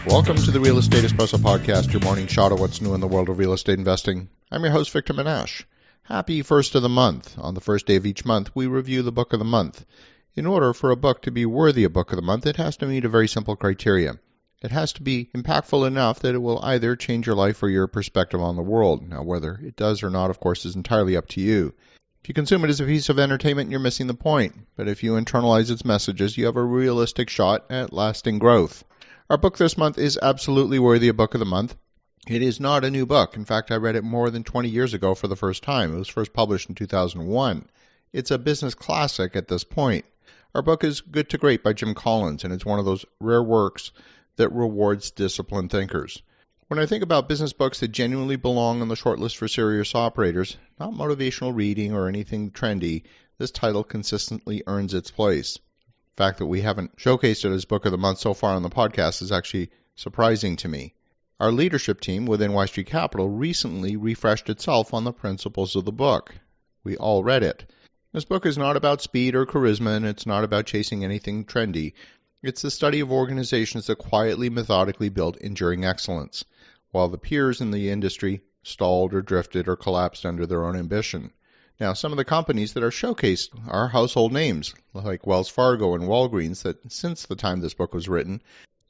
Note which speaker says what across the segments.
Speaker 1: Welcome to the Real Estate Espresso Podcast, your morning shot of what's new in the world of real estate investing. I'm your host, Victor Minash. Happy first of the month. On the first day of each month, we review the book of the month. In order for a book to be worthy of book of the month, it has to meet a very simple criteria. It has to be impactful enough that it will either change your life or your perspective on the world. Now, whether it does or not, of course, is entirely up to you. If you consume it as a piece of entertainment, you're missing the point. But if you internalize its messages, you have a realistic shot at lasting growth. Our book this month is absolutely worthy of book of the month. It is not a new book. In fact, I read it more than 20 years ago for the first time. It was first published in 2001. It's a business classic at this point. Our book is Good to Great by Jim Collins, and it's one of those rare works that rewards disciplined thinkers. When I think about business books that genuinely belong on the shortlist for serious operators, not motivational reading or anything trendy, this title consistently earns its place. The fact that we haven't showcased it as Book of the Month so far on the podcast is actually surprising to me. Our leadership team within Y Street Capital recently refreshed itself on the principles of the book. We all read it. This book is not about speed or charisma, and it's not about chasing anything trendy. It's the study of organizations that quietly, methodically build enduring excellence, while the peers in the industry stalled or drifted or collapsed under their own ambition. Now, some of the companies that are showcased are household names, like Wells Fargo and Walgreens, that since the time this book was written,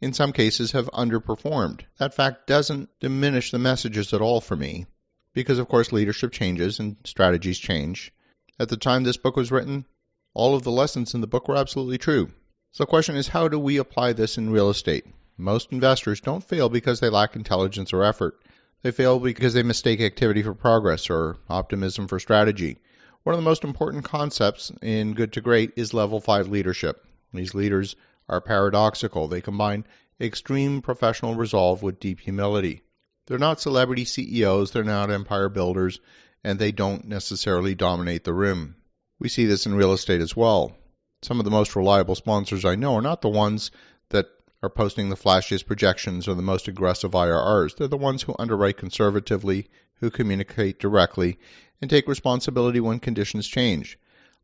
Speaker 1: in some cases have underperformed. That fact doesn't diminish the messages at all for me, because of course leadership changes and strategies change. At the time this book was written, all of the lessons in the book were absolutely true. So the question is, how do we apply this in real estate? Most investors don't fail because they lack intelligence or effort. They fail because they mistake activity for progress or optimism for strategy. One of the most important concepts in Good to Great is level 5 leadership. These leaders are paradoxical. They combine extreme professional resolve with deep humility. They're not celebrity CEOs, they're not empire builders, and they don't necessarily dominate the room. We see this in real estate as well. Some of the most reliable sponsors I know are not the ones that are posting the flashiest projections or the most aggressive IRRs. They're the ones who underwrite conservatively, who communicate directly, and take responsibility when conditions change.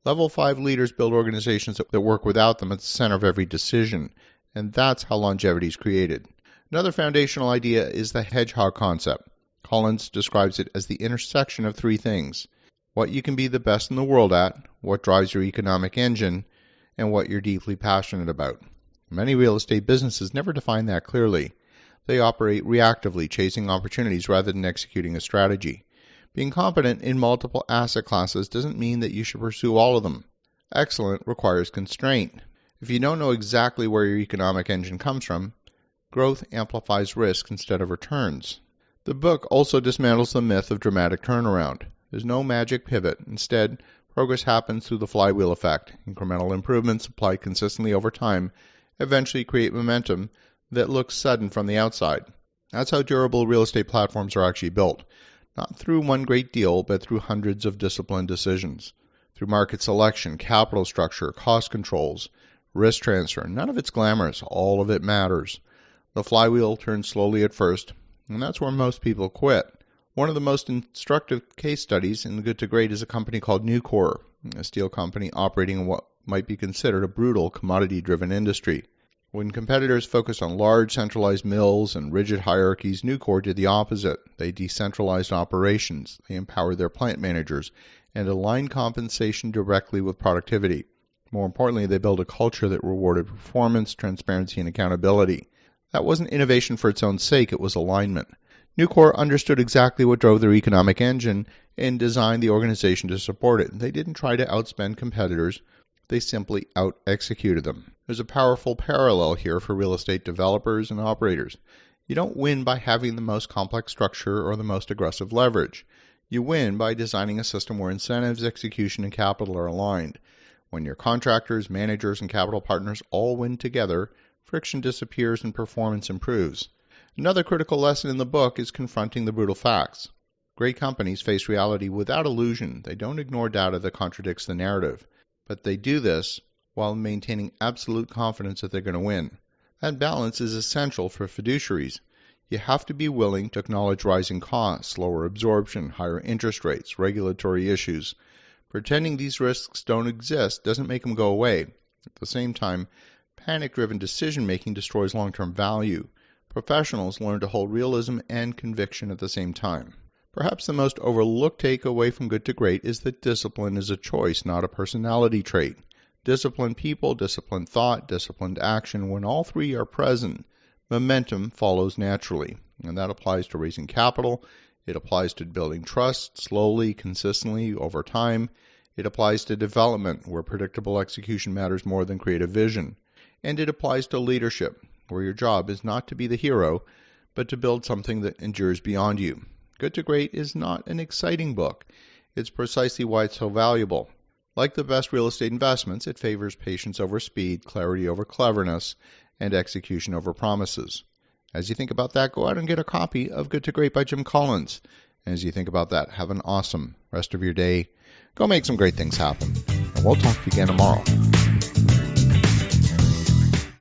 Speaker 1: Level 5 leaders build organizations that work without them at the center of every decision, and that's how longevity is created. Another foundational idea is the hedgehog concept. Collins describes it as the intersection of three things: what you can be the best in the world at, what drives your economic engine, and what you're deeply passionate about. Many real estate businesses never define that clearly. They operate reactively, chasing opportunities rather than executing a strategy. Being competent in multiple asset classes doesn't mean that you should pursue all of them. Excellent requires constraint. If you don't know exactly where your economic engine comes from, growth amplifies risk instead of returns. The book also dismantles the myth of dramatic turnaround. There's no magic pivot. Instead, progress happens through the flywheel effect. Incremental improvements applied consistently over time eventually create momentum that looks sudden from the outside. That's how durable real estate platforms are actually built. Not through one great deal, but through hundreds of disciplined decisions. Through market selection, capital structure, cost controls, risk transfer. None of it's glamorous. All of it matters. The flywheel turns slowly at first, and that's where most people quit. One of the most instructive case studies in Good to Great is a company called Nucor, a steel company operating in what might be considered a brutal commodity-driven industry. When competitors focused on large centralized mills and rigid hierarchies, Nucor did the opposite. They decentralized operations, they empowered their plant managers, and aligned compensation directly with productivity. More importantly, they built a culture that rewarded performance, transparency, and accountability. That wasn't innovation for its own sake, it was alignment. Nucor understood exactly what drove their economic engine and designed the organization to support it. They didn't try to outspend competitors. They simply out-executed them. There's a powerful parallel here for real estate developers and operators. You don't win by having the most complex structure or the most aggressive leverage. You win by designing a system where incentives, execution, and capital are aligned. When your contractors, managers, and capital partners all win together, friction disappears and performance improves. Another critical lesson in the book is confronting the brutal facts. Great companies face reality without illusion. They don't ignore data that contradicts the narrative. But they do this while maintaining absolute confidence that they're going to win. That balance is essential for fiduciaries. You have to be willing to acknowledge rising costs, slower absorption, higher interest rates, regulatory issues. Pretending these risks don't exist doesn't make them go away. At the same time, panic-driven decision-making destroys long-term value. Professionals learn to hold realism and conviction at the same time. Perhaps the most overlooked takeaway from Good to Great is that discipline is a choice, not a personality trait. Disciplined people, disciplined thought, disciplined action, when all three are present, momentum follows naturally. And that applies to raising capital. It applies to building trust slowly, consistently, over time. It applies to development, where predictable execution matters more than creative vision. And it applies to leadership, where your job is not to be the hero, but to build something that endures beyond you. Good to Great is not an exciting book. It's precisely why it's so valuable. Like the best real estate investments, it favors patience over speed, clarity over cleverness, and execution over promises. As you think about that, go out and get a copy of Good to Great by Jim Collins. And as you think about that, have an awesome rest of your day. Go make some great things happen. And we'll talk to you again tomorrow.